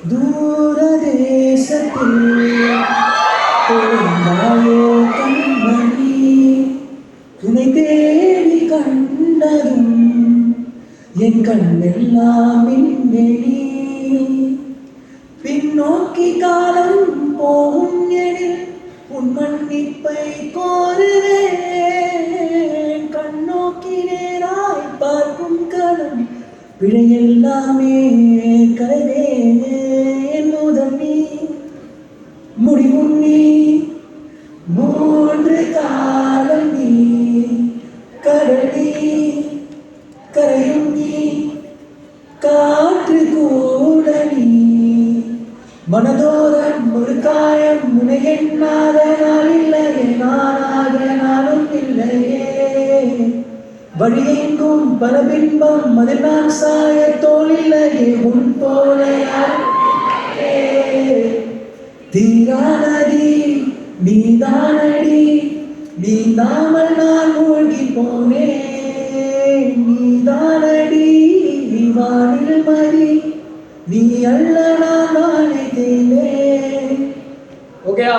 தூரதேசத்தில் தொலைந்தாயோ கண்மணி, உன்னை தேடி கண்டதும் என் கண்ணெல்லாம் மின்னெளி. பின்னோக்கி காலம் போகும் எனில் உன் மன்னிப்பை கோருவேன். கண்ணோக்கி நேராய் பார்க்கும் கணம் பிழையெல்லாமே கரைவேன். முதல் நீ முடிவும் நீ, மூன்று காலம் நீ, கடல் நீ, கரையும் நீ, காற்று கூட நீ. மனதோரம் ஒரு காயம் முனை எண்ணாத நாள் இல்லையே, நானாக நானும் இல்லையே. வழியெங்கும் பல பின்பம் அதில் நான் சாய தோல் இல்லையே, உன் போல தீரானதி நீதானடி, நீந்தாமல் நான் மூழ்கி போனேன். நீதானடி வானில் மதி, நீ அல்ல நான் நானே தேனே. ஓகேயா?